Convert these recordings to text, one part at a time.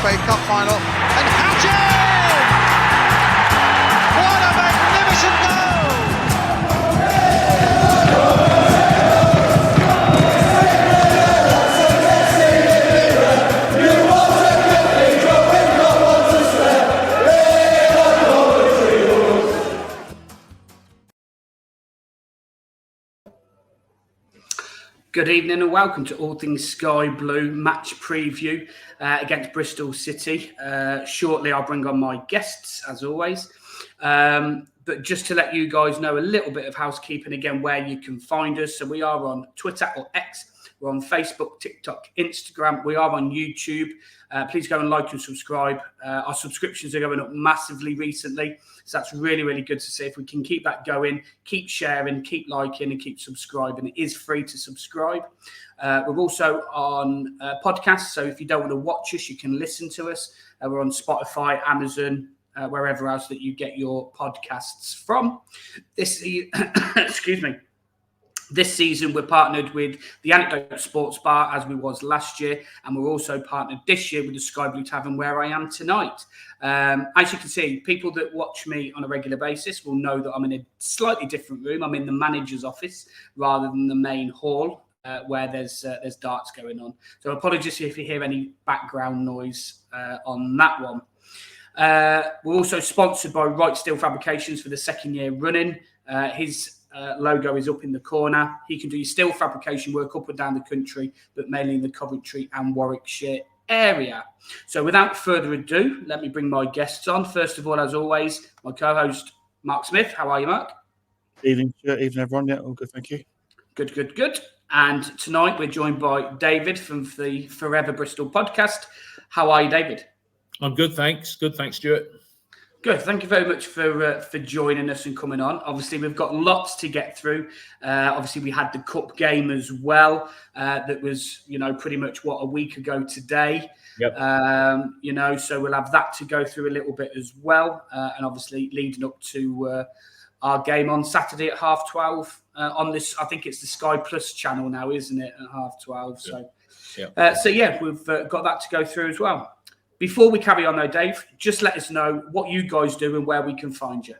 FA Cup final. And Hatchin! What a magnificent goal! Good evening and welcome to All Things Sky Blue match preview against Bristol City. Shortly I'll bring on my guests as always. But just to let you guys know a little bit of housekeeping again where you can find us. So we are on Twitter or X. We're on Facebook, TikTok, Instagram. We are on YouTube. Please go and like and subscribe. Our subscriptions are going up massively recently. So that's really, really good to see. If we can keep that going, keep sharing, keep liking and keep subscribing. It is free to subscribe. We're also on podcasts. So if you don't want to watch us, you can listen to us. We're on Spotify, Amazon, wherever else that you get your podcasts from. Excuse me. This season, we're partnered with the Anecdote Sports Bar, as we was last year, and we're also partnered this year with the Sky Blue Tavern, where I am tonight. As you can see, people that watch me on a regular basis will know that I'm in a slightly different room. I'm in the manager's office rather than the main hall, where there's darts going on. So apologies if you hear any background noise on that one. We're also sponsored by Right Steel Fabrications for the second year running. His logo is up in the corner. He can do your steel fabrication work up and down the country, but mainly in the Coventry and Warwickshire area. So without further ado, let me bring my guests on. First of all, as always, my co-host, Mark Smith. How are you, Mark? Evening, everyone. Yeah, all good, thank you. Good. And tonight we're joined by David from the Forever Bristol podcast. How are you, David? I'm good, thanks. Good, thanks, Stuart. Good. Thank you very much for joining us and coming on. Obviously, we've got lots to get through. Obviously, we had the cup game as well. That was, pretty much a week ago today. Yep. So we'll have that to go through a little bit as well. And obviously, leading up to our game on Saturday at 12:30 on this. I think it's the Sky Plus channel now, isn't it? At 12:30. So, we've got that to go through as well. Before we carry on though, Dave, just let us know what you guys do and where we can find you.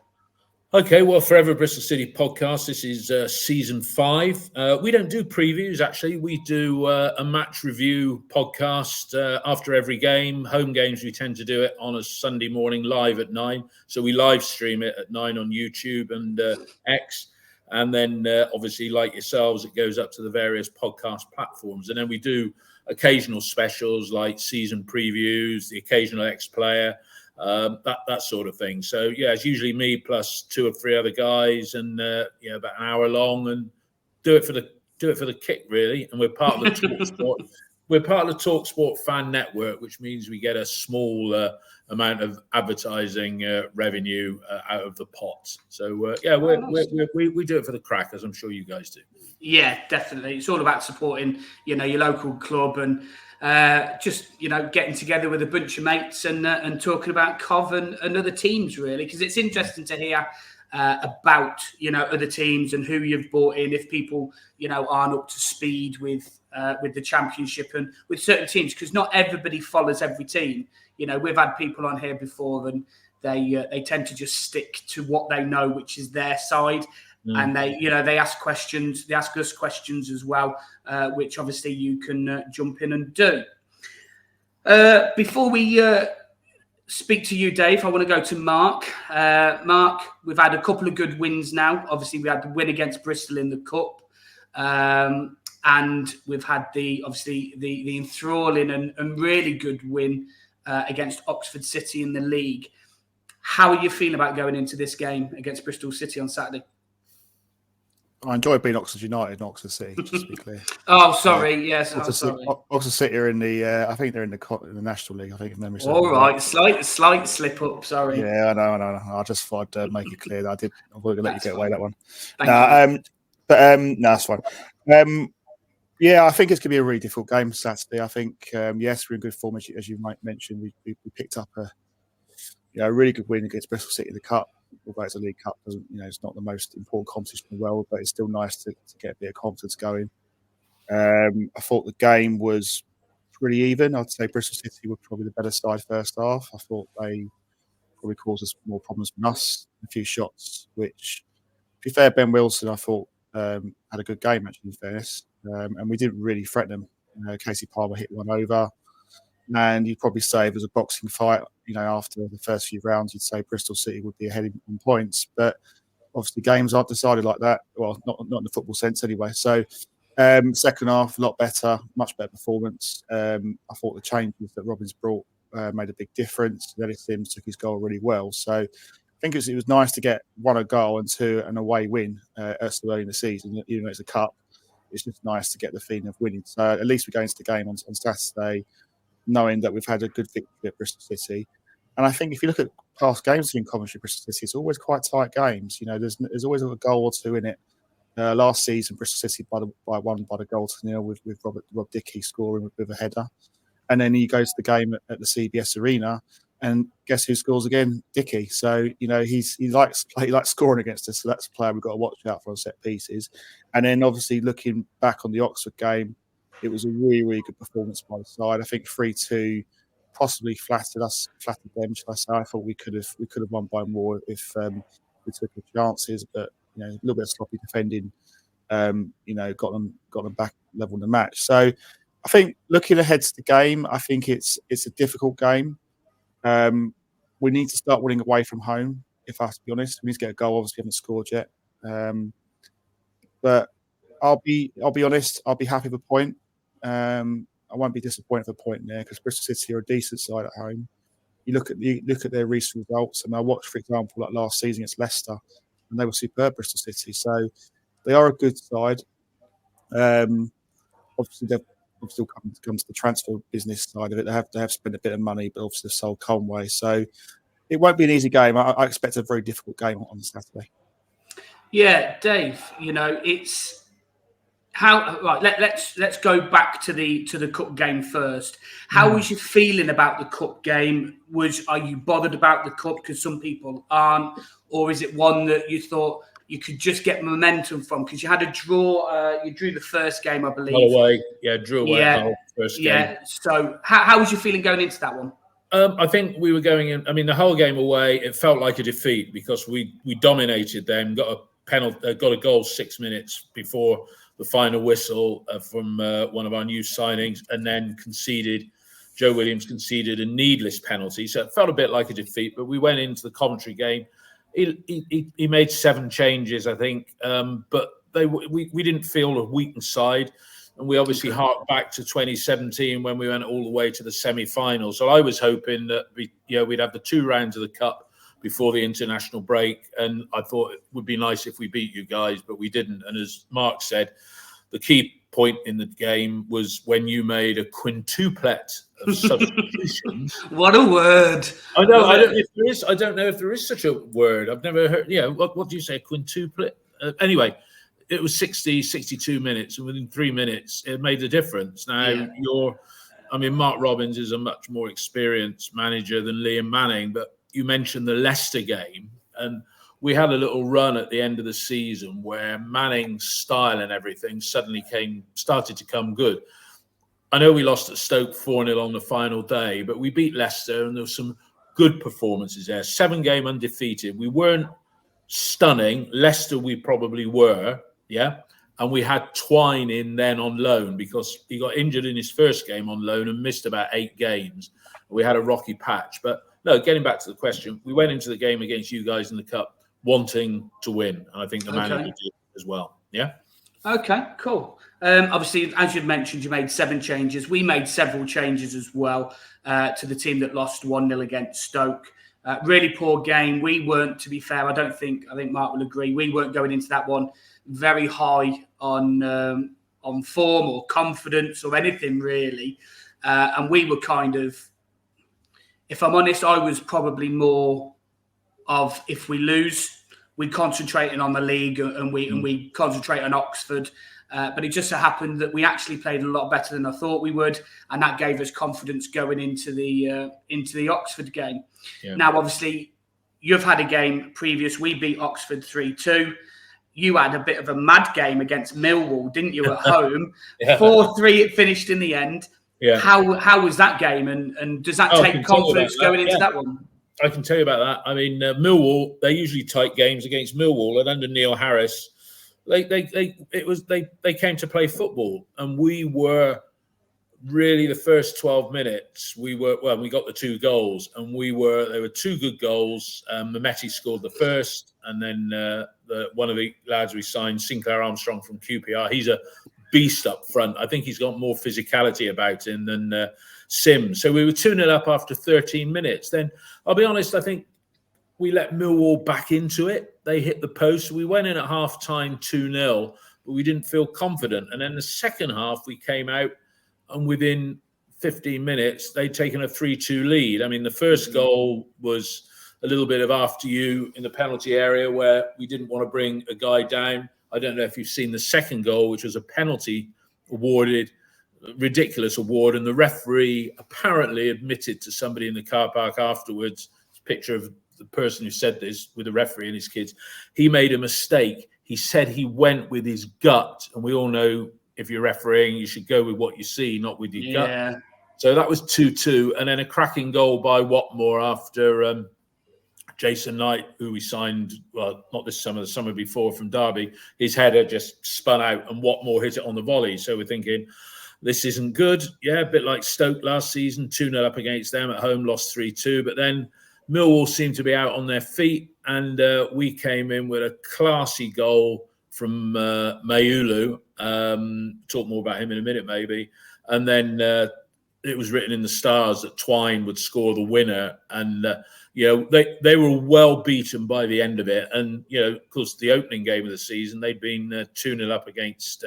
Okay, well, Forever Bristol City podcast. This is season 5. We don't do previews, actually. We do a match review podcast after every game. Home games, we tend to do it on a Sunday morning live at 9. So we live stream it at 9 on YouTube and X. And then obviously, like yourselves, it goes up to the various podcast platforms. And then we do occasional specials like season previews, the occasional ex-player, that sort of thing. So yeah, it's usually me plus 2 or 3 other guys, and about an hour long, and do it for the kick really. And we're part of the TalkSport. We're part of the TalkSport fan network, which means we get a small amount of advertising revenue out of the pot. So we do it for the crack, as I'm sure you guys do. Yeah, definitely. It's all about supporting, your local club and just, getting together with a bunch of mates and talking about Cov and other teams, really, because it's interesting to hear about, other teams and who you've brought in, if people, aren't up to speed with the Championship and with certain teams, because not everybody follows every team. We've had people on here before and they tend to just stick to what they know, which is their side. And they ask questions. They ask us questions as well, which obviously you can jump in and do. Before we speak to you, Dave, I want to go to Mark. Mark, we've had a couple of good wins now. Obviously, we had the win against Bristol in the Cup, and we've had the enthralling and really good win against Oxford City in the league. How are you feeling about going into this game against Bristol City on Saturday? I enjoy being Oxford United and Oxford City, just to be clear. Oh, sorry. Yes, Oxford City are in the. I think they're in the National League. I think if memory serves. All right, slight slip up. Sorry. Yeah, I know. I just thought I'd make it clear that I did. I wasn't going to let you get away that one. Thank you. That's fine. I think it's going to be a really difficult game Saturday. I think yes, we're in good form as you might mention. We picked up a really good win against Bristol City in the Cup. Although it's a League Cup, it's not the most important competition in the world, but it's still nice to get a bit of confidence going. I thought the game was pretty even. I'd say Bristol City were probably the better side first half. I thought they probably caused us more problems than us. A few shots, which, to be fair, Ben Wilson, I thought, had a good game, actually, in fairness. And we didn't really threaten them. Casey Palmer hit one over. And you'd probably say if it was a boxing fight, after the first few rounds, you'd say Bristol City would be ahead in points. But obviously, games aren't decided like that. Well, not in the football sense anyway. So, second half, a lot better, much better performance. I thought the changes that Robbins brought made a big difference. Ellis Sims took his goal really well. So, I think it was nice to get one a goal and two an away win so early in the season. Even though it's a cup, it's just nice to get the feeling of winning. So, at least we're going to the game on Saturday, knowing that we've had a good victory at Bristol City. And I think if you look at past games between Coventry and Bristol City, it's always quite tight games. There's always a goal or two in it. Last season, Bristol City won by the goal to nil with Rob Dickey scoring with a header. And then he goes to the game at the CBS Arena, and guess who scores again? Dickey. So he likes scoring against us. So that's a player we've got to watch out for on set pieces. And then obviously looking back on the Oxford game, it was a really, really good performance by the side. I think 3-2 possibly flattered them, shall I say. I thought we could have won by more if we took the chances, but a little bit of sloppy defending, got them back level in the match. So I think looking ahead to the game, I think it's a difficult game. We need to start winning away from home, if I have to be honest. We need to get a goal. Obviously, we haven't scored yet. But I'll be honest. I'll be happy with a point. I won't be disappointed with a point there because Bristol City are a decent side at home. You look at their recent results. I watched, for example, like last season against Leicester, and they were superb, Bristol City. So they are a good side. Obviously, they've still come to the transfer business side of it. They have spent a bit of money, but obviously they've sold Conway. So it won't be an easy game. I expect a very difficult game on Saturday. Yeah, Dave. It's how right. Let's go back to the cup game first. How was you feeling about the cup game? Are you bothered about the cup because some people aren't, or is it one that you thought you could just get momentum from because you had a draw? You drew the first game, I believe. Away, drew away. Yeah, first game. Yeah. So how was you feeling going into that one? I think we were going in. I mean, the whole game away, it felt like a defeat because we dominated them. Got a penalty, got a goal 6 minutes before the final whistle from one of our new signings, and then Joe Williams conceded a needless penalty. So it felt a bit like a defeat, but we went into the Coventry game. He made 7 changes, I think, but we didn't feel a weakened side. And we obviously harked back to 2017 when we went all the way to the semi-final. So I was hoping that we'd have the 2 rounds of the cup before the international break, and I thought it would be nice if we beat you guys, but we didn't. And as Mark said, the key point in the game was when you made a quintuplet of substitutions. What a word! I know. I don't know if there is such a word. I've never heard. Yeah. What do you say? Quintuplet. Anyway, it was 62 minutes, and within 3 minutes, it made a difference. Now Mark Robbins is a much more experienced manager than Liam Manning, but you mentioned the Leicester game, and we had a little run at the end of the season where Manning's style and everything suddenly started to come good. I know we lost at Stoke 4-0 on the final day, but we beat Leicester, and there were some good performances there. 7-game undefeated. We weren't stunning. Leicester, we probably were, yeah. And we had Twine in then on loan because he got injured in his first game on loan and missed about 8 games. We had a rocky patch, but no, getting back to the question, we went into the game against you guys in the cup wanting to win. And I think the manager did as well. Yeah. Okay, cool. Obviously, as you mentioned, you made 7 changes. We made several changes as well to the team that lost 1-0 against Stoke. Really poor game. We weren't, to be fair, I think Mark will agree, we weren't going into that one very high on form or confidence or anything really. And we were kind of, if I'm honest, I was probably more of if we lose, we concentrating on the league and we concentrate on Oxford. But it just so happened that we actually played a lot better than I thought we would, and that gave us confidence going into the Oxford game. Yeah. Now, obviously, you've had a game previous. We beat Oxford 3-2. You had a bit of a mad game against Millwall, didn't you, at home? 4-3 it finished in the end. Yeah. How was that game, and does that take confidence going into that one? I can tell you about that. I mean, Millwall, they're usually tight games against Millwall, and under Neil Harris, they came to play football, and we were really the first 12 minutes. We got the 2 goals, and there were 2 good goals. Mehmeti scored the first, and then one of the lads we signed, Sinclair Armstrong from QPR, he's a beast up front. I think he's got more physicality about him than Sims. So we were 2-0 up after 13 minutes. Then I'll be honest, I think we let Millwall back into it. They hit the post. We went in at half time 2-0, but we didn't feel confident. And then the second half, we came out, and within 15 minutes, they'd taken a 3-2 lead. I mean, the first goal was a little bit of after you in the penalty area where we didn't want to bring a guy down. I don't know if you've seen the second goal, which was a penalty awarded, ridiculous award, and the referee apparently admitted to somebody in the car park afterwards, picture of the person who said this with the referee and his kids, he made a mistake. He said he went with his gut, and we all know if you're refereeing, you should go with what you see, not with your gut. So that was 2-2, and then a cracking goal by Watmore after Jason Knight, who we signed, well, not this summer, the summer before from Derby, his header just spun out and Watmore hit it on the volley. So we're thinking, this isn't good. Yeah, a bit like Stoke last season, 2-0 up against them at home, lost 3-2. But then Millwall seemed to be out on their feet, and we came in with a classy goal from Mayulu. Talk more about him in a minute, maybe. And then it was written in the stars that Twine would score the winner, and they were well beaten by the end of it. And of course, the opening game of the season, they'd been 2-0 up against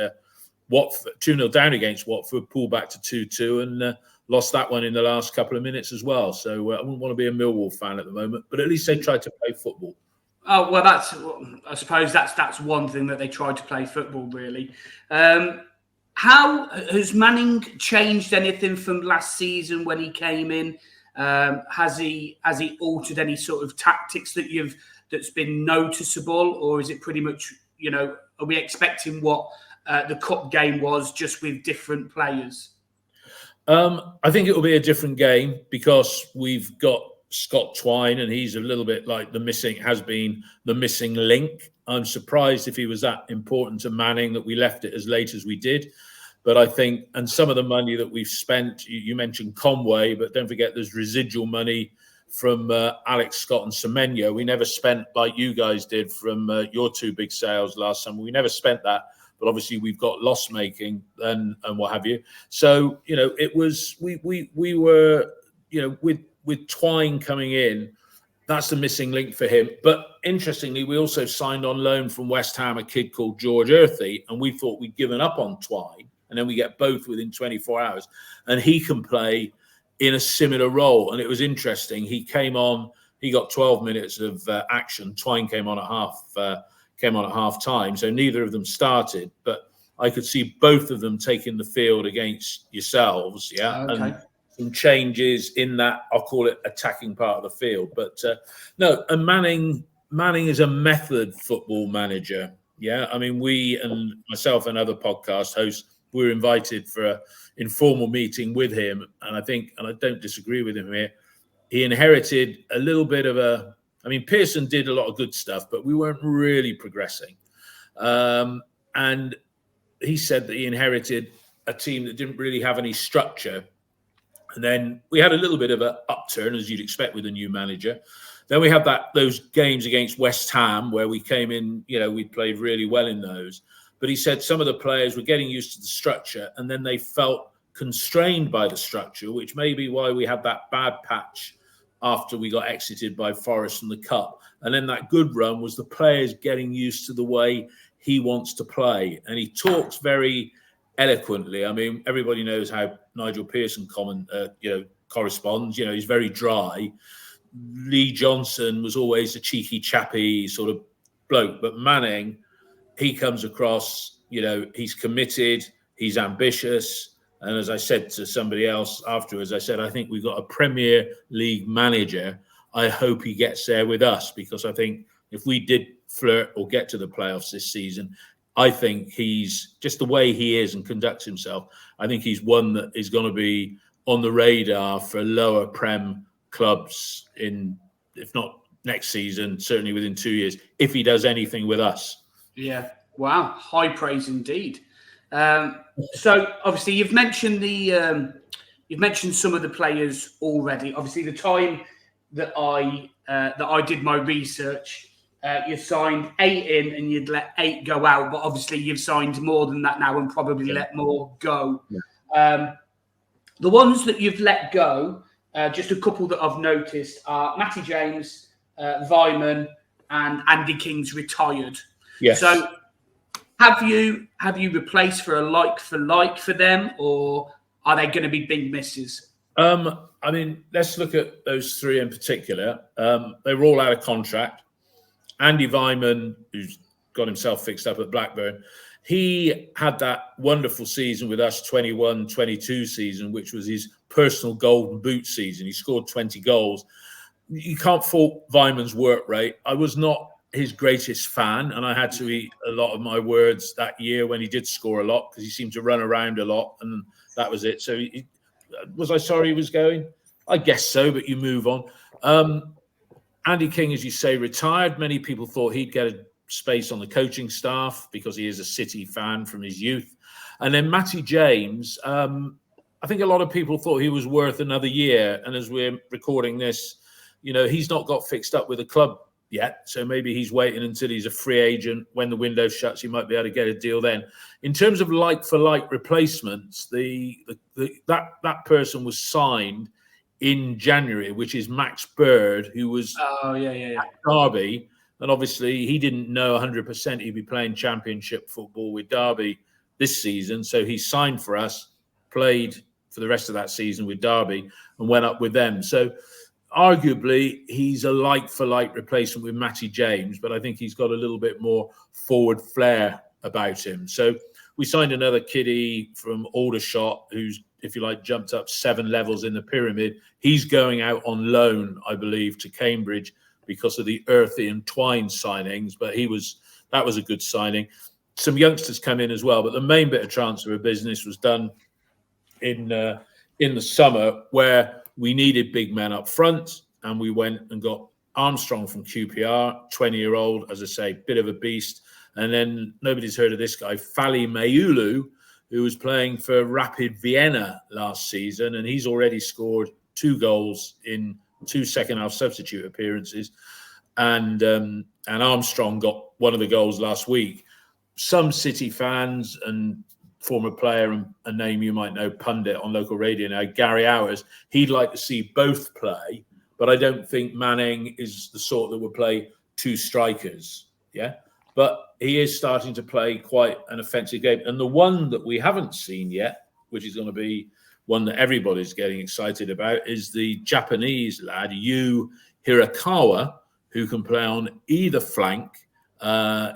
Watford, 2-0 down against Watford, pulled back to 2-2, and lost that one in the last couple of minutes as well. So I wouldn't want to be a Millwall fan at the moment, but at least they tried to play football. Oh well, I suppose that's one thing that they tried to play football, really. How has Manning changed anything from last season when he came in? Has he altered any sort of tactics that's been noticeable, or is it pretty much are we expecting what the cup game was, just with different players? I think it will be a different game because we've got Scott Twine, and he's a little bit like the missing link. I'm surprised if he was that important to Manning that we left it as late as we did. But I think, and some of the money that we've spent, you mentioned Conway, but don't forget there's residual money from Alex Scott and Semenyo. We never spent like you guys did from your 2 big sales last summer. We never spent that, but obviously we've got loss making and what have you. So it was we were with Twine coming in, that's the missing link for him. But interestingly, we also signed on loan from West Ham a kid called George Earthy, and we thought we'd given up on Twine, and then we get both within 24 hours, and he can play in a similar role. And it was interesting. He came on, he got 12 minutes of action. Twine came on at half time, so neither of them started, but I could see both of them taking the field against yourselves. Yeah. Okay. And some changes in that, I'll call it attacking part of the field. But no, and Manning is a method football manager. Yeah. I mean, we and myself and other podcast hosts, we were invited for an informal meeting with him. And I think, and I don't disagree with him here, he inherited a little bit of Pearson did a lot of good stuff, but we weren't really progressing. And he said that he inherited a team that didn't really have any structure. And then we had a little bit of an upturn, as you'd expect with a new manager. Then we had those games against West Ham where we came in, we played really well in those. But he said some of the players were getting used to the structure, and then they felt constrained by the structure, which may be why we had that bad patch after we got exited by Forest in the Cup. And then that good run was the players getting used to the way he wants to play. And he talks very eloquently. I mean, everybody knows how Nigel Pearson corresponds. He's very dry. Lee Johnson was always a cheeky, chappy sort of bloke. But Manning, he comes across, he's committed, he's ambitious. And as I said to somebody else afterwards, I said, I think we've got a Premier League manager. I hope he gets there with us, because I think if we did flirt or get to the playoffs this season, I think he's just the way he is and conducts himself. I think he's one that is going to be on the radar for lower Prem clubs if not next season, certainly within 2 years, if he does anything with us. Yeah. Wow. High praise indeed. So obviously you've mentioned some of the players already. Obviously the time that I did my research, you signed 8 in and you'd let 8 go out, but obviously you've signed more than that now and probably let more go. Yeah. The ones that you've let go, just a couple that I've noticed are Matty James, Vyman, and Andy King's retired. Yes. So have you replaced for a like for them, or are they going to be big misses? I mean, let's look at those 3 in particular. They were all out of contract. Andy Vyman, who's got himself fixed up at Blackburn, he had that wonderful season with us, 21-22 season, which was his personal golden boot season. He scored 20 goals. You can't fault Vyman's work rate. I was not his greatest fan, and I had to eat a lot of my words that year when he did score a lot because he seemed to run around a lot, and that was it. So was I sorry he was going? I guess so, but you move on. Andy King, as you say, retired. Many people thought he'd get a space on the coaching staff because he is a City fan from his youth. And then Matty James, I think a lot of people thought he was worth another year. And as we're recording this, he's not got fixed up with a club yet. So maybe he's waiting until he's a free agent. When the window shuts, he might be able to get a deal then. In terms of like-for-like replacements, that person was signed in January, which is Max Bird, who was at Derby. And obviously, he didn't know 100% he'd be playing championship football with Derby this season. So he signed for us, played for the rest of that season with Derby, and went up with them. So arguably, he's a like-for-like replacement with Matty James, but I think he's got a little bit more forward flair about him. So we signed another kiddie from Aldershot who's, if you like, jumped up 7 levels in the pyramid. He's going out on loan, I believe, to Cambridge because of the Earthy and Twine signings, but that was a good signing. Some youngsters come in as well, but the main bit of transfer business was done in the summer, where we needed big men up front, and we went and got Armstrong from QPR, 20-year-old, as I say, bit of a beast. And then nobody's heard of this guy, Fali Mayulu, who was playing for Rapid Vienna last season, and he's already scored 2 goals in 2 second-half substitute appearances. And Armstrong got one of the goals last week. Some City fans and former player and a name you might know, pundit on local radio now, Gary Hours, he'd like to see both play, but I don't think Manning is the sort that would play 2 strikers. Yeah. But he is starting to play quite an offensive game. And the one that we haven't seen yet, which is going to be one that everybody's getting excited about, is the Japanese lad, Yu Hirakawa, who can play on either flank.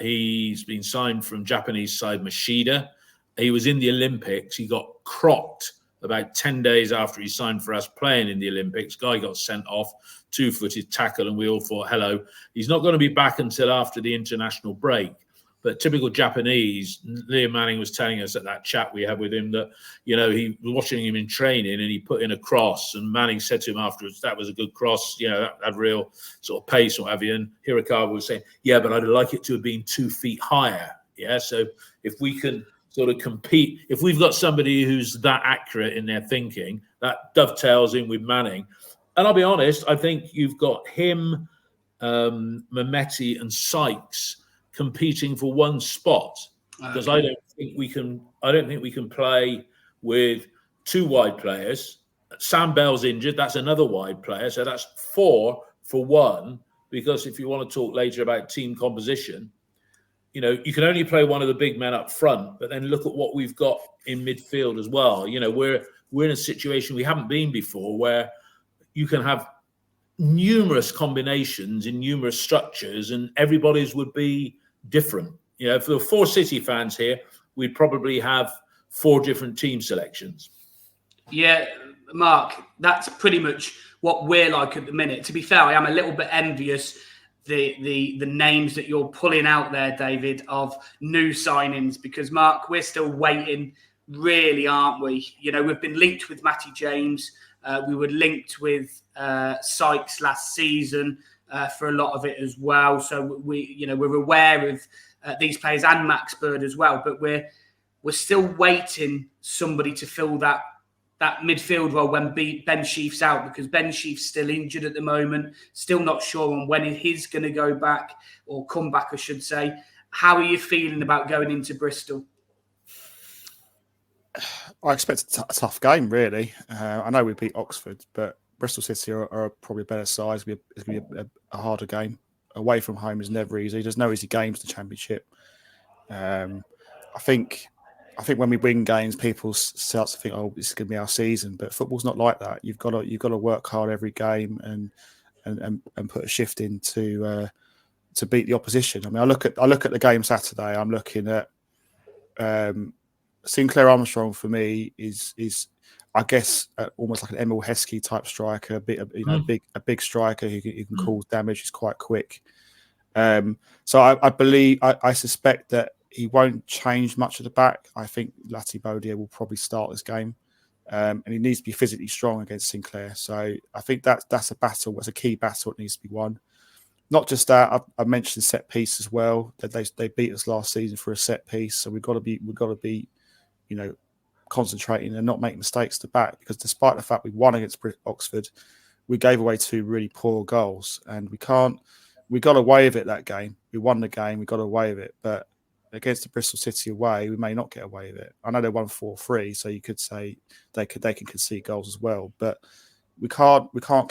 He's been signed from Japanese side Mashida. He was in the Olympics. He got crocked about 10 days after he signed for us playing in the Olympics. Guy got sent off, 2-footed tackle, and we all thought, hello. He's not going to be back until after the international break. But typical Japanese, Liam Manning was telling us at that chat we had with him that, he was watching him in training and he put in a cross, and Manning said to him afterwards, that was a good cross, that had real sort of pace or have you. And Hirakawa was saying, yeah, but I'd like it to have been 2 feet higher. Yeah, so if we can sort of compete, if we've got somebody who's that accurate in their thinking, that dovetails in with Manning. And I'll be honest, I think you've got him, Mehmeti and Sykes competing for one spot, because I don't think we can play with 2 wide players. Sam Bell's injured, that's another wide player, so that's 4 for 1. Because if you want to talk later about team composition, you can only play one of the big men up front, but then look at what we've got in midfield as well. We're in a situation we haven't been before, where you can have numerous combinations in numerous structures, and everybody's would be different. If there were 4 City fans here, we'd probably have 4 different team selections. Yeah, Mark, that's pretty much what we're like at the minute. To be fair, I am a little bit envious the names that you're pulling out there, David, of new signings? Because Mark, we're still waiting, really, aren't we? You know, we've been linked with Matty James. We were linked with Sykes last season for a lot of it as well. So we're aware of these players and Max Bird as well, but we're still waiting somebody to fill that midfield role when Ben Sheaf's out, because Ben Sheaf's still injured at the moment, still not sure on when he's going to go back or come back, I should say. How are you feeling about going into Bristol? I expect a tough game, really. I know we beat Oxford, but Bristol City are probably a better size. It's going to be a harder game. Away from home is never easy. There's no easy games in the Championship. I think when we win games, people start to think, "Oh, this is going to be our season." But football's not like that. You've got to work hard every game and put a shift in to beat the opposition. I mean, I look at the game Saturday. I'm looking at Sinclair Armstrong. For me, is I guess almost like an Emil Heskey type striker, a big striker who can cause damage. He's quite quick. So I suspect that he won't change much at the back. I think Lati Bodier will probably start this game, and he needs to be physically strong against Sinclair. So I think that's a battle. That's a key battle that needs to be won. Not just that, I mentioned set piece as well. That they beat us last season for a set piece, so we've got to be, concentrating and not make mistakes at the back. Because despite the fact we won against Oxford, we gave away 2 really poor goals, and we got away with it that game. We won the game, we got away with it, but against the Bristol City away, we may not get away with it. I know they won 4-3, so you could say they can concede goals as well. But we can't have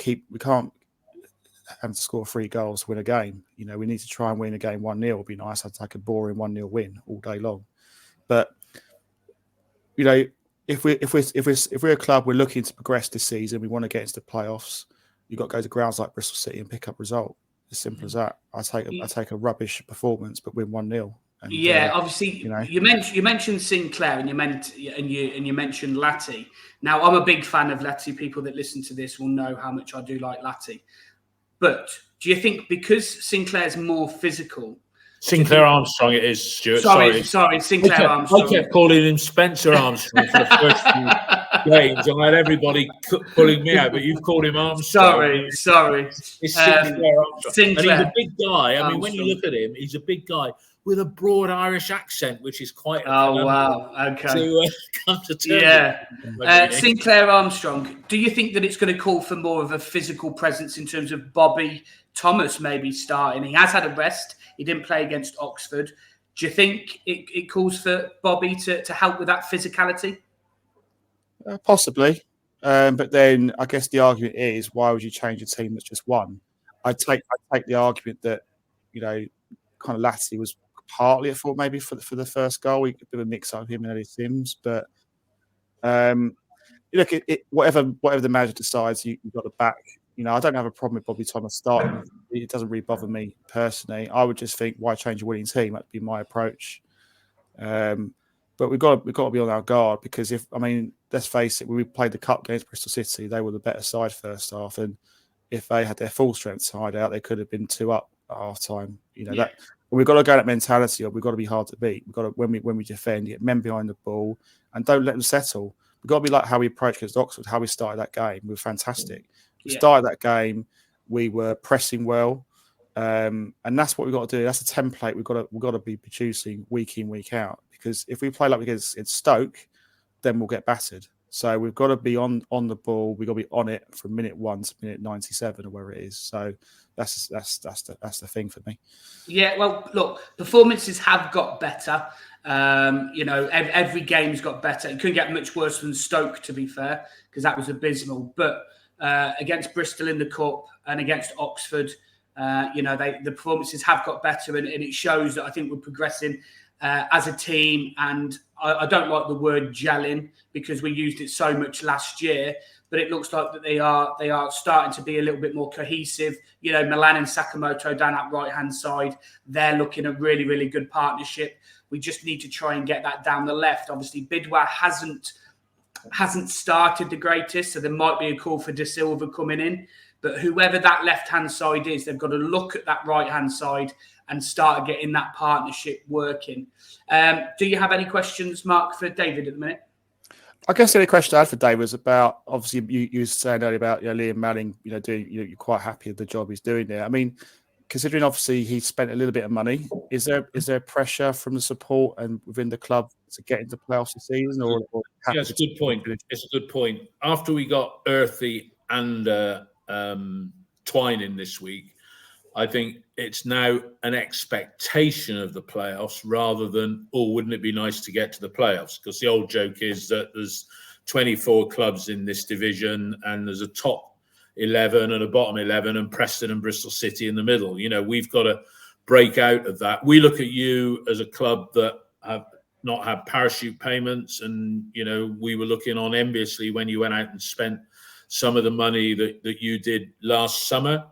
to score 3 goals to win a game. We need to try and win a game 1-0. It'd be nice. I'd take a boring 1-0 win all day long. But if we're a club, we're looking to progress this season. We want to get into the playoffs. You've got to go to grounds like Bristol City and pick up result. As simple as that. I take a rubbish performance, but win 1-0. And, obviously, you mentioned Sinclair and you mentioned Lati. Now, I'm a big fan of Lati. People that listen to this will know how much I do like Lati. But do you think because Sinclair's more physical? Sinclair Armstrong it is, Stuart. Sorry, Sinclair Armstrong. I kept calling him Spencer Armstrong for the first few games. I had everybody pulling me out, but you've called him Armstrong. Sorry. It's Sinclair Armstrong. And he's a big guy. I mean, when you look at him, he's a big guy with a broad Irish accent, which is quite wow. Okay. To come to terms. Yeah. Sinclair Armstrong, do you think that it's going to call for more of a physical presence in terms of Bobby Thomas maybe starting? He has had a rest. He didn't play against Oxford. Do you think it calls for Bobby to help with that physicality? Possibly. But then I guess the argument is, why would you change a team that's just won? I take the argument that, kind of Lati was partly at fault maybe for the first goal. We could do a mix up of him and Eddie Sims, but look, whatever the manager decides, you've got to back. I don't have a problem with Bobby Thomas starting. It doesn't really bother me personally. I would just think, why change a winning team? That'd be my approach. But we've got to be on our guard, because let's face it, when we played the cup against Bristol City, they were the better side first half, and if they had their full strength side out, they could have been 2 up at half time. That we've got to go that mentality of we've got to be hard to beat. We've got to, when we defend, get men behind the ball and don't let them settle. We've got to be like how we approached against Oxford, how we started that game. We were fantastic. We started that game, we were pressing well, and that's what we've got to do. That's a template we've got to be producing week in, week out. Because if we play like against Stoke, then we'll get battered. So we've got to be on the ball. We've got to be on it from minute 1 to minute 97 or wherever it is. So that's the thing for me. Yeah, well, look, performances have got better. Every game's got better. It couldn't get much worse than Stoke, to be fair, because that was abysmal. But against Bristol in the Cup and against Oxford, the performances have got better, and it shows that I think we're progressing as a team. And I don't like the word gelling because we used it so much last year, but it looks like that they are starting to be a little bit more cohesive. Milan and Sakamoto down that right-hand side, they're looking a really, really good partnership. We just need to try and get that down the left. Obviously, Bidwell hasn't started the greatest, so there might be a call for De Silva coming in. But whoever that left-hand side is, they've got to look at that right-hand side and start getting that partnership working. Do you have any questions, Mark, for David at the minute? I guess the only question I had for Dave was about, obviously, you were saying earlier about Liam Manning, doing, you're quite happy with the job he's doing there. I mean, considering obviously he spent a little bit of money, is there pressure from the support and within the club to get into playoffs this season? Or yeah, it's a good point. It's a good point. After we got Earthy and Twine in this week, I think it's now an expectation of the playoffs rather than, wouldn't it be nice to get to the playoffs? Because the old joke is that there's 24 clubs in this division and there's a top 11 and a bottom 11 and Preston and Bristol City in the middle. We've got to break out of that. We look at you as a club that have not had parachute payments, and, we were looking on enviously when you went out and spent some of the money that you did last summer.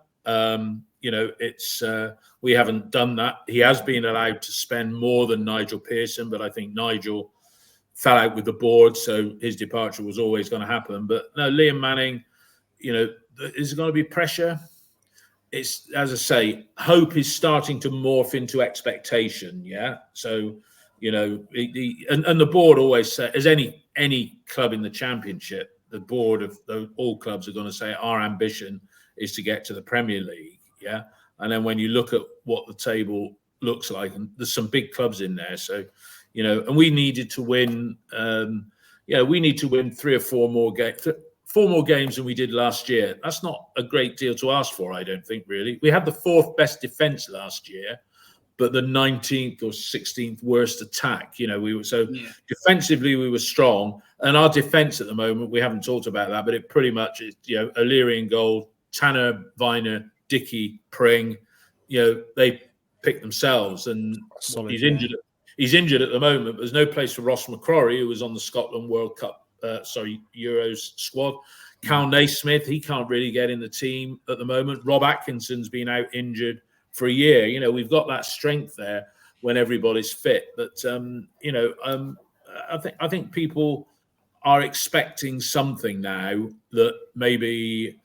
We haven't done that. He has been allowed to spend more than Nigel Pearson, but I think Nigel fell out with the board, so his departure was always going to happen. But no, Liam Manning, is there going to be pressure? It's, as I say, hope is starting to morph into expectation. Yeah. So, and the board always says, as any club in the Championship, the board of all clubs are going to say our ambition is to get to the Premier League. Yeah. And then when you look at what the table looks like, and there's some big clubs in there. So, and we needed to win, we need to win 3 or 4 more games. 4 more games than we did last year. That's not a great deal to ask for, I don't think, really. We had the 4th best defence last year, but the 19th or 16th worst attack. Defensively we were strong, and our defence at the moment, we haven't talked about that, but it pretty much is, O'Leary in goal, Tanner, Viner, Dickey, Pring, they pick themselves, and solid, he's injured. He's injured at the moment, but there's no place for Ross McCrory, who was on the Scotland World Cup. Euros squad. Cal Naismith, he can't really get in the team at the moment. Rob Atkinson's been out injured for a year. We've got that strength there when everybody's fit. But I think people are expecting something now that maybe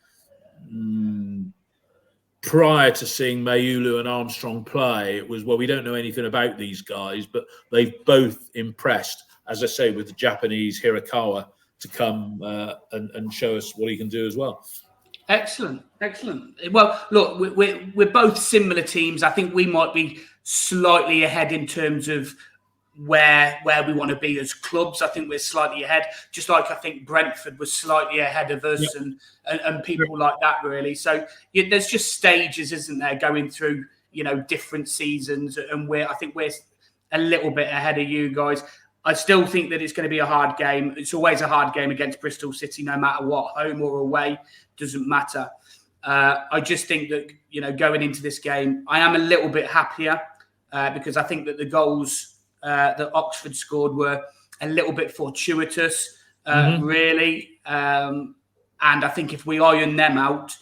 prior to seeing Mayulu and Armstrong play, it was, well, we don't know anything about these guys, but they've both impressed, as I say, with the Japanese Hirakawa to come and show us what he can do as well. Excellent. Well, look, we're both similar teams. I think we might be slightly ahead in terms of where we want to be as clubs. I think we're slightly ahead, just like I think Brentford was slightly ahead of us, and people like that, really. So there's just stages, isn't there, going through different seasons, and I think we're a little bit ahead of you guys. I still think that it's going to be a hard game. It's always a hard game against Bristol City, no matter what, home or away, doesn't matter. I just think that, going into this game, I am a little bit happier because I think that the goals that Oxford scored were a little bit fortuitous, really. And I think if we iron them out,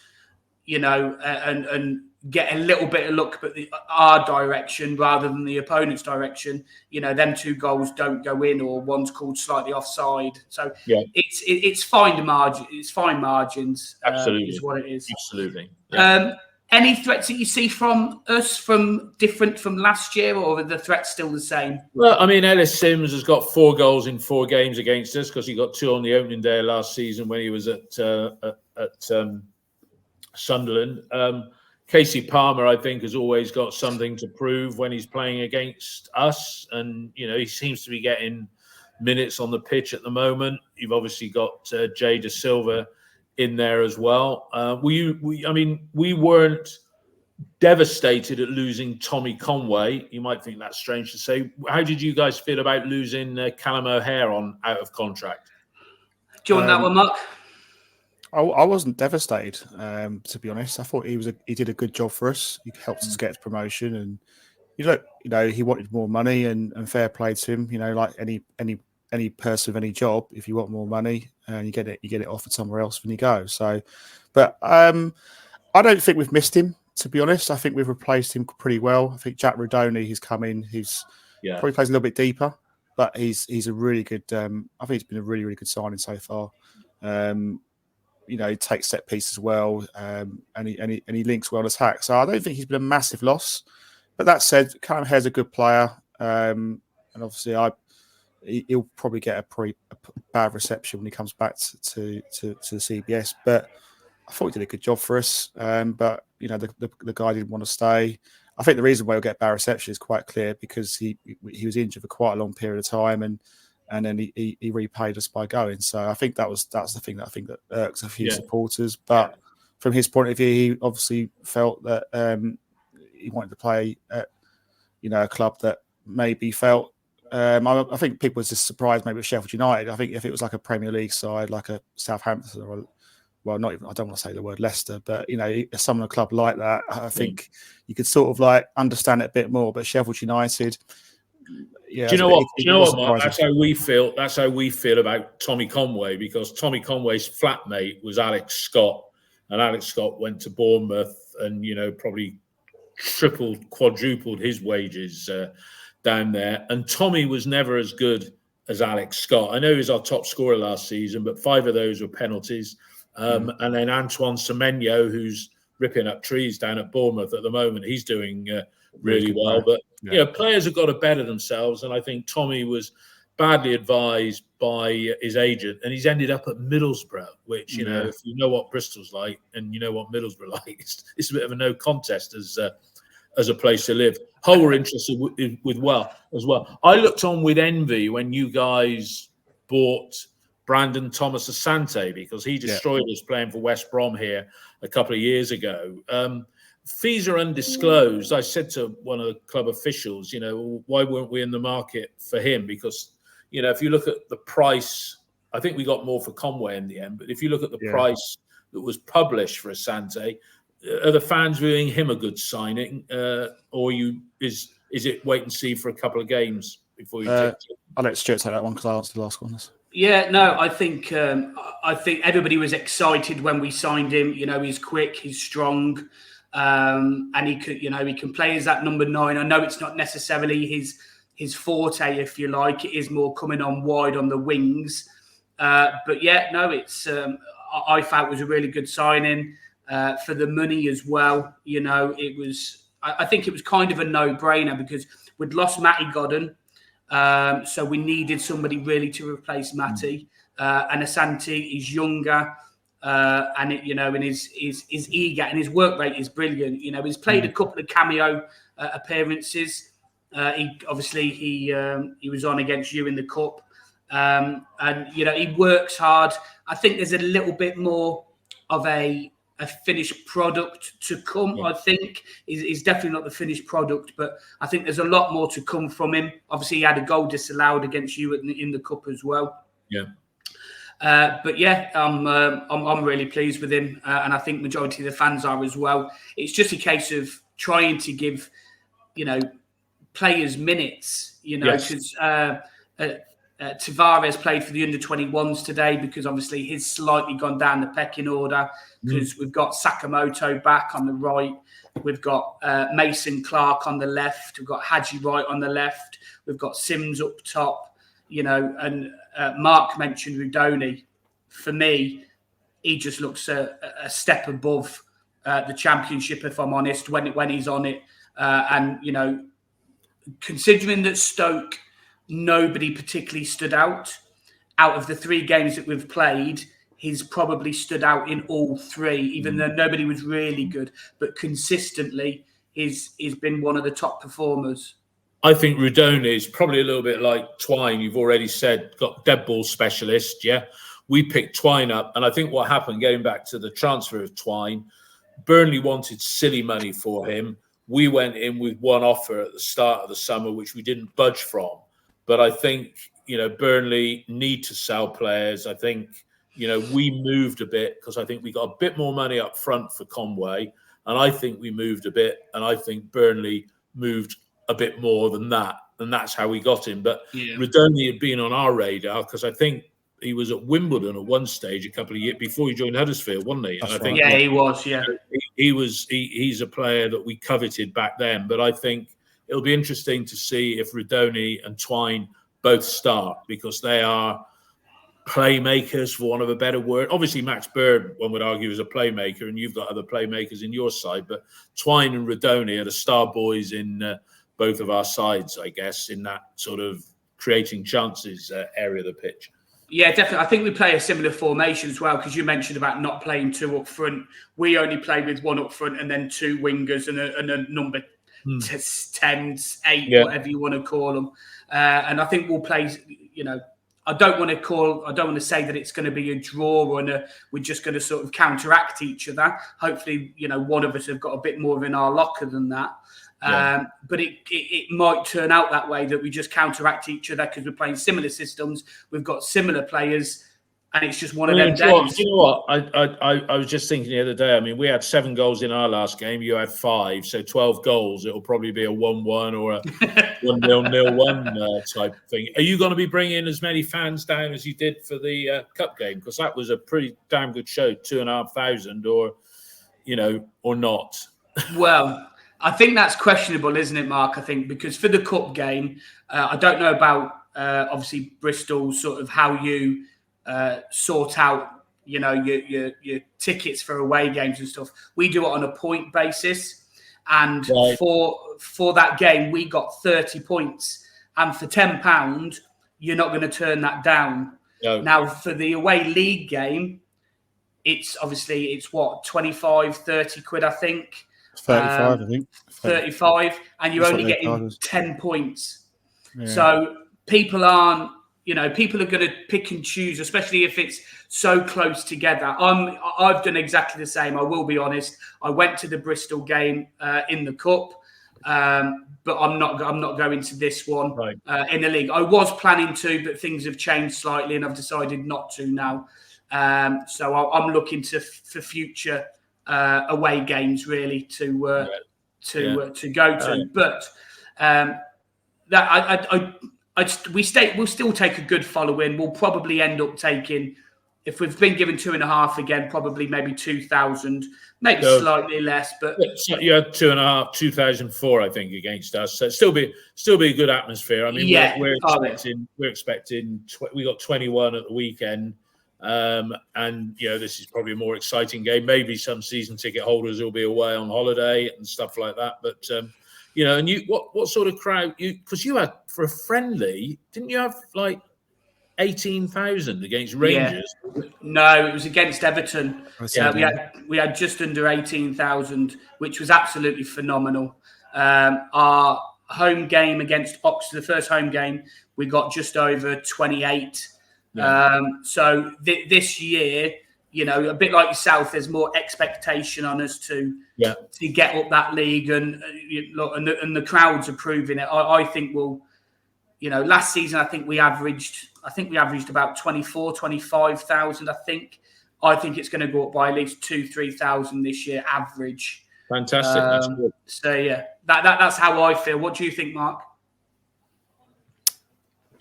and get a little bit of luck, but our direction rather than the opponent's direction, them 2 goals don't go in, or one's called slightly offside. So it's fine margin. It's fine margins. Absolutely, is what it is. Absolutely. Yeah. Any threats that you see from us from different from last year, or are the threats still the same? Well, I mean, Ellis Sims has got 4 goals in 4 games against us because he got 2 on the opening day last season when he was at Sunderland. Casey Palmer, I think, has always got something to prove when he's playing against us, and he seems to be getting minutes on the pitch at the moment. You've obviously got Jay De Silva in there as well. We weren't devastated at losing Tommy Conway. You might think that's strange to say. How did you guys feel about losing Callum O'Hare out of contract? Do you want that one, Mark? I wasn't devastated, to be honest. I thought he did a good job for us. He helped us get promotion, and he wanted more money, and fair play to him. Like any person of any job, if you want more money and you get it offered somewhere else when you go. So, but I don't think we've missed him, to be honest. I think we've replaced him pretty well. I think Jack Rodoni, he's come in. He's probably plays a little bit deeper, but he's a really good. I think he's been a really, really good signing so far. he takes set pieces well, and he links well in attack. So I don't think he's been a massive loss. But that said, Callum Hare's a good player, and obviously he'll probably get a bad reception when he comes back to the CBS. But I thought he did a good job for us. But the guy didn't want to stay. I think the reason why he'll get bad reception is quite clear because he was injured for quite a long period of time, and then he repaid us by going. So I think that's the thing that I think that irks a few supporters. But from his point of view, he obviously felt that he wanted to play at a club that maybe felt. I think people were just surprised maybe with Sheffield United. I think if it was like a Premier League side, like a Southampton, or not even, I don't want to say the word Leicester, but some of a club like that, I think you could sort of like understand it a bit more. But Sheffield United, do you know what, Mark? That's how we feel. That's how we feel about Tommy Conway, because Tommy Conway's flatmate was Alex Scott, and Alex Scott went to Bournemouth and probably tripled, quadrupled his wages down there. And Tommy was never as good as Alex Scott. I know he was our top scorer last season, but 5 of those were penalties. And then Antoine Semenyo, who's ripping up trees down at Bournemouth at the moment, he's doing really well. But players have got to better themselves, and I think Tommy was badly advised by his agent, and he's ended up at Middlesbrough, which if you know what Bristol's like and you know what Middlesbrough like, it's a bit of a no contest as a place to live. Hull were interested with well as well. I looked on with envy when you guys bought Brandon Thomas Asante, because he destroyed us playing for West Brom here a couple of years ago. Fees are undisclosed. I said to one of the club officials, why weren't we in the market for him? Because, if you look at the price, I think we got more for Conway in the end, but if you look at the price that was published for Asante, are the fans viewing him a good signing, or is it wait and see for a couple of games before you take it? I'll let Stuart take that one because I answered the last one. Yeah, no, I think everybody was excited when we signed him. He's quick, he's strong, and he can play as that number 9. I know it's not necessarily his forte, if you like. It is more coming on wide on the wings. But it's I felt it was a really good signing for the money as well. It was. I think it was kind of a no-brainer because we'd lost Matty Godden. So we needed somebody really to replace Matty. And Asante is younger, and and is eager, and his work rate is brilliant. He's played a couple of cameo appearances. He was on against you in the cup, and he works hard. I think there's a little bit more of a finished product to come. I think he's definitely not the finished product, but I think there's a lot more to come from him. Obviously, he had a goal disallowed against you in the cup as well. I'm really pleased with him, and I think majority of the fans are as well. It's just a case of trying to give players minutes, because Tavares played for the under-21s today because obviously he's slightly gone down the pecking order because we've got Sakamoto back on the right. We've got Mason Clark on the left. We've got Hadji Wright on the left. We've got Sims up top, and Mark mentioned Rudoni. For me, he just looks a step above the Championship, if I'm honest, when he's on it. Considering that Stoke, nobody particularly stood out of the 3 games that we've played, he's probably stood out in all 3, even though nobody was really good. But consistently, he's been one of the top performers. I think Rudoni is probably a little bit like Twine. You've already said, got dead ball specialist, We picked Twine up, and I think what happened, getting back to the transfer of Twine, Burnley wanted silly money for him. We went in with one offer at the start of the summer, which we didn't budge from. But I think, Burnley need to sell players. I think, we moved a bit because I think we got a bit more money up front for Conway. And I think we moved a bit. And I think Burnley moved a bit more than that. And that's how we got him. But Rudoni had been on our radar because I think he was at Wimbledon at one stage a couple of years before he joined Huddersfield, wasn't he? And I think he was, he's a player that we coveted back then. But I think it'll be interesting to see if Rudoni and Twine both start because they are playmakers, for want of a better word. Obviously, Max Bird, one would argue, is a playmaker, and you've got other playmakers in your side. But Twine and Redoni are the star boys in both of our sides, I guess, in that sort of creating chances area of the pitch. Yeah, definitely. I think we play a similar formation as well, because you mentioned about not playing two up front. We only play with one up front and then two wingers and a number 10s, 8, whatever you want to call them. And I think we'll play, I don't want to say that it's going to be a draw and we're just going to sort of counteract each other. Hopefully, one of us have got a bit more in our locker than that. But it might turn out that way, that we just counteract each other because we're playing similar systems. We've got similar players, and it's just one of them days. You know what? I was just thinking the other day. I mean, we had 7 goals in our last game. You had 5, so 12 goals. It'll probably be a 1-1 or a 1-0-1 type thing. Are you going to be bringing as many fans down as you did for the cup game? Because that was a pretty damn good show, 2,500, or not. Well, I think that's questionable, isn't it, Mark? I think because for the cup game, I don't know about obviously Bristol, sort of how you sort out, your tickets for away games and stuff. We do it on a point basis, and for that game, we got 30 points, and for £10, you're not going to turn that down. No. Now, for the away league game, it's what, 25, 30 quid, I think. 35, I think. 35, and you're only getting 10 points. Yeah. So people aren't, people are going to pick and choose, especially if it's so close together. I've done exactly the same. I will be honest. I went to the Bristol game in the cup, but I'm not going to this one in the league. I was planning to, but things have changed slightly, and I've decided not to now. So I'm looking for future away games really to go to, but we'll still take a good following. We'll probably end up taking, if we've been given 2.5 again, probably maybe 2,000, maybe slightly less. But you had 2.5, 2004, I think, against us. So still be a good atmosphere. I mean, we're expecting. We got 21 at the weekend. And this is probably a more exciting game. Maybe some season ticket holders will be away on holiday and stuff like that. But and you, what sort of crowd? Because you had, for a friendly, didn't you have like 18,000 against Rangers? Yeah. No, it was against Everton. We had just under 18,000, which was absolutely phenomenal. Our home game against Oxford, the first home game, we got just over 28. Yeah. So this year, a bit like yourself, there's more expectation on us to get up that league, and the crowds are proving it. I think we'll, last season I think we averaged about 24, 25,000. I think it's going to go up by at least 2,000-3,000 this year average. Fantastic. That's good. So yeah, that's how I feel. What do you think, Mark?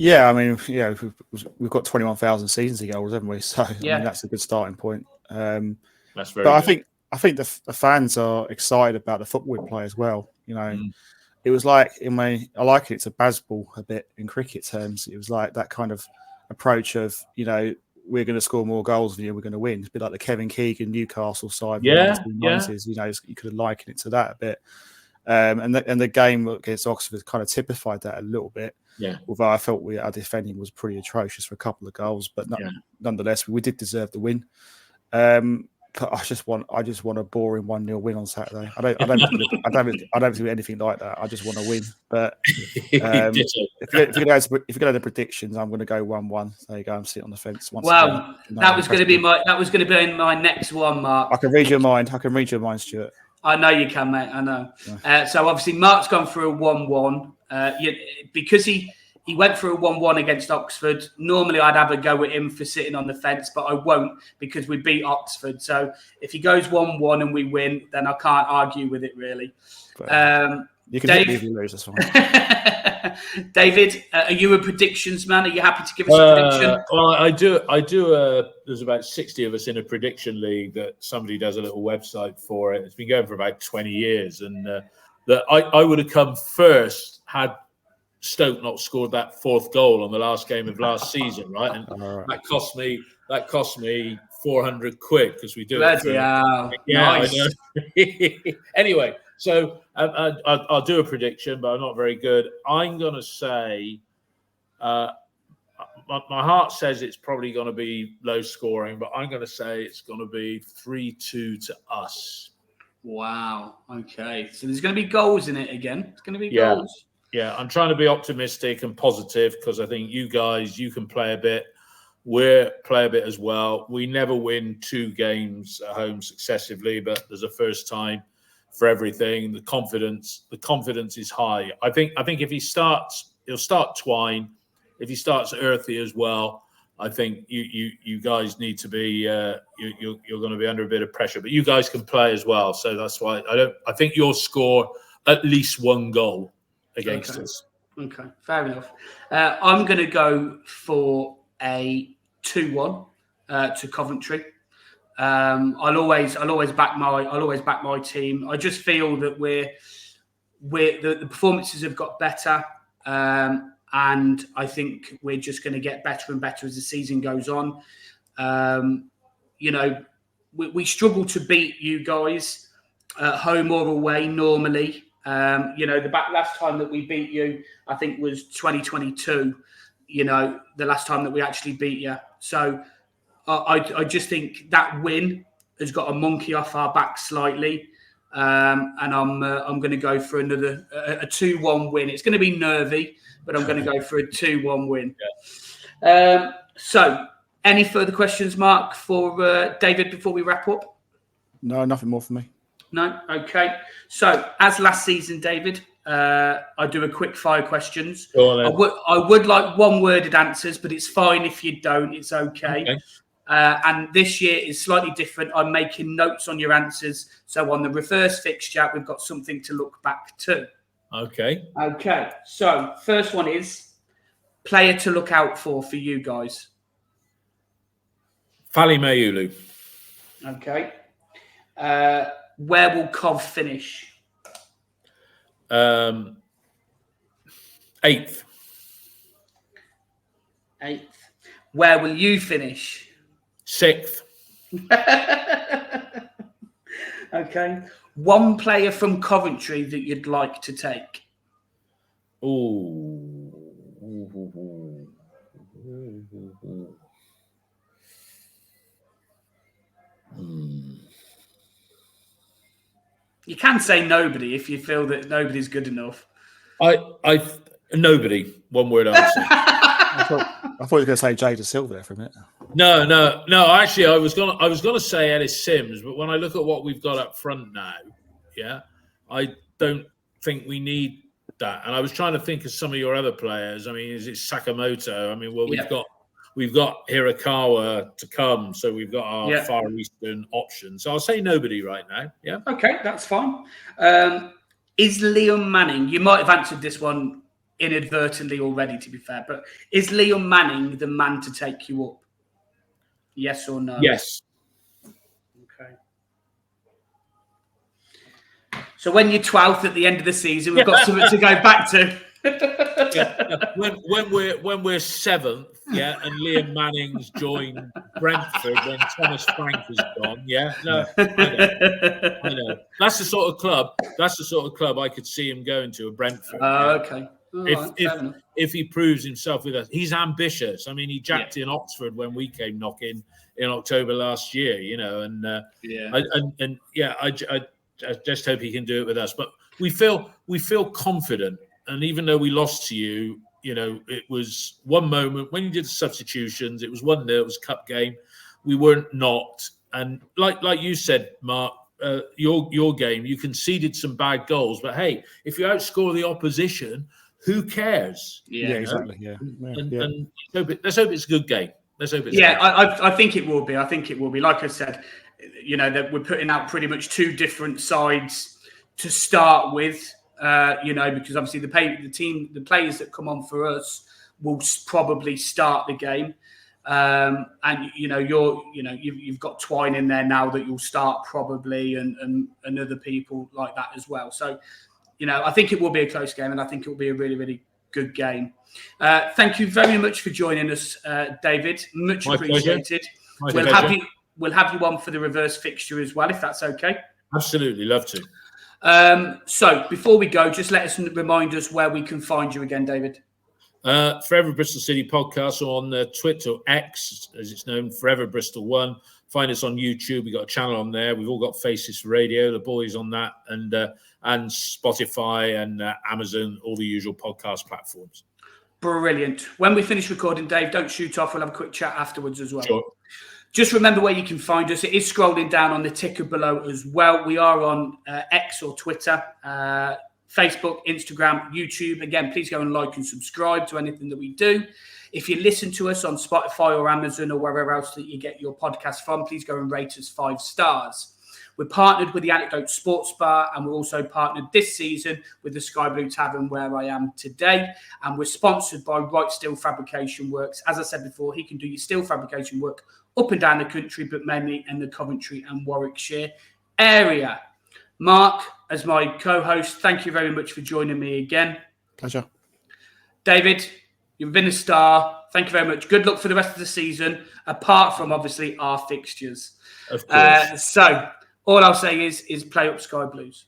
Yeah, I mean, we've got 21,000 season ticket holders, haven't we? So I mean, that's a good starting point. That's very. But good. I think the fans are excited about the football we play as well. It was like I like it. It's a baseball a bit in cricket terms. It was like that kind of approach of we're going to score more goals than you, we're going to win. It's a bit like the Kevin Keegan Newcastle side. You could have likened it to that a bit. And the game against Oxford kind of typified that a little bit. Yeah. Although I felt our defending was pretty atrocious for a couple of goals, but nonetheless, we did deserve the win. But I just want a boring 1-0 win on Saturday. I don't do anything like that. I just want to win. But if you go to the predictions, I'm going to go 1-1. There you go. I'm sitting on the fence. That was going to be my next one, Mark. I can read your mind, Stuart. I know you can, mate. I know. Yeah. So obviously, Mark's gone for a 1-1 because he went for a 1-1 against Oxford. Normally, I'd have a go at him for sitting on the fence, but I won't because we beat Oxford. So if he goes 1-1 and we win, then I can't argue with it really. You can leave you lose. That's fine. David, are you a predictions man? Are you happy to give us a prediction? Well, I do. There's about 60 of us in a prediction league that somebody does a little website for it. It's been going for about 20 years, and that I would have come first had Stoke not scored that fourth goal on the last game of last season, right? And that cost me 400 quid because we do it. Yeah, nice. I know. Anyway, so I'll do a prediction, but I'm not very good. I'm going to say, my heart says it's probably going to be low scoring, but I'm going to say it's going to be 3-2 to us. Wow. Okay. So there's going to be goals in it again. It's going to be goals. Yeah, I'm trying to be optimistic and positive because I think you guys, you can play a bit. We'll play a bit as well. We never win 2 games at home successively, but there's a first time for everything. The confidence is high. I think if he'll start Twine. If he starts Earthy as well, I think you guys need to be you're going to be under a bit of pressure. But you guys can play as well, so that's why I think you'll score at least 1 goal against us. Okay, fair enough. I'm going to go for a 2-1 to Coventry. I'll always back my team. I just feel that the performances have got better, and I think we're just going to get better and better as the season goes on. We struggle to beat you guys at home or away normally. The last time that we beat you, I think, was 2022. The last time that we actually beat you. So I just think that win has got a monkey off our back slightly, and I'm going to go for a 2-1 win. It's going to be nervy, but I'm going to go for a 2-1 win. Yeah. So, any further questions, Mark, for David before we wrap up? No, nothing more for me. No? Okay. So, as last season, David, I do a quick fire questions. I would like one-worded answers, but it's fine if you don't. It's okay. And this year is slightly different. I'm making notes on your answers. So on the reverse fixture, we've got something to look back to. Okay. So first one is player to look out for you guys. Fally Mayulu. Okay. Where will Cov finish? 8th. 8th. Where will you finish? 6th. Okay. One player from Coventry that you'd like to take? You can say nobody if you feel that nobody's good enough. Nobody. One word answer. I thought you were going to say Jay De Silva there for a minute. No. Actually, I was gonna say Ellis Sims, but when I look at what we've got up front now, I don't think we need that. And I was trying to think of some of your other players. I mean, is it Sakamoto? I mean, well, we've got Hirakawa to come, so we've got our Far Eastern option. So I'll say nobody right now. Yeah. Okay, that's fine. Is Liam Manning? You might have answered this one inadvertently already, to be fair, but is Liam Manning the man to take you up? Yes or no? Yes. Okay. So when you're 12th at the end of the season, we've got something to go back to. When we're 7th, and Liam Manning's joined Brentford when Thomas Frank is gone. I know. That's the sort of club I could see him going to, a Brentford. Okay. If he proves himself with us, he's ambitious. I mean, he jacked in Oxford when we came knocking in October last year, I just hope he can do it with us. But we feel confident, and even though we lost to you, it was one moment when you did the substitutions. It was 1-0. It was a cup game. We weren't knocked, and like you said, Mark. Your game, you conceded some bad goals, but hey, if you outscore the opposition, who cares? Exactly. And let's hope it's a good game. I think it will be. Like I said, that we're putting out pretty much 2 different sides to start with. Because obviously the players that come on for us will probably start the game. And you've got Twine in there now that you'll start probably, and other people like that as well. So, I think it will be a close game, and I think it will be a really, really good game. Thank you very much for joining us, David. Much appreciated. We'll have you on for the reverse fixture as well, if that's okay. Absolutely, love to. So before we go, just let us remind us where we can find you again, David. Forever Bristol City Podcast on Twitter, X, as it's known, Forever Bristol 1. Find us on YouTube. We've got a channel on there. We've all got Faces for Radio, the boys on that, and Spotify and Amazon, all the usual podcast platforms. Brilliant. When we finish recording, Dave, don't shoot off. We'll have a quick chat afterwards as well. Sure. Just remember where you can find us. It is scrolling down on the ticker below as well. We are on X or Twitter, Facebook, Instagram, YouTube. Again, please go and like and subscribe to anything that we do. If you listen to us on Spotify or Amazon or wherever else that you get your podcast from, please go and rate us 5 stars. We're partnered with the Anecdote Sports Bar, and we're also partnered this season with the Sky Blue Tavern, where I am today. And we're sponsored by Wright Steel Fabrication Works. As I said before, he can do your steel fabrication work up and down the country, but mainly in the Coventry and Warwickshire area. Mark, as my co-host, thank you very much for joining me again. Pleasure. David, you've been a star. Thank you very much. Good luck for the rest of the season, apart from, obviously, our fixtures. Of course. So all I'll say is play up Sky Blues.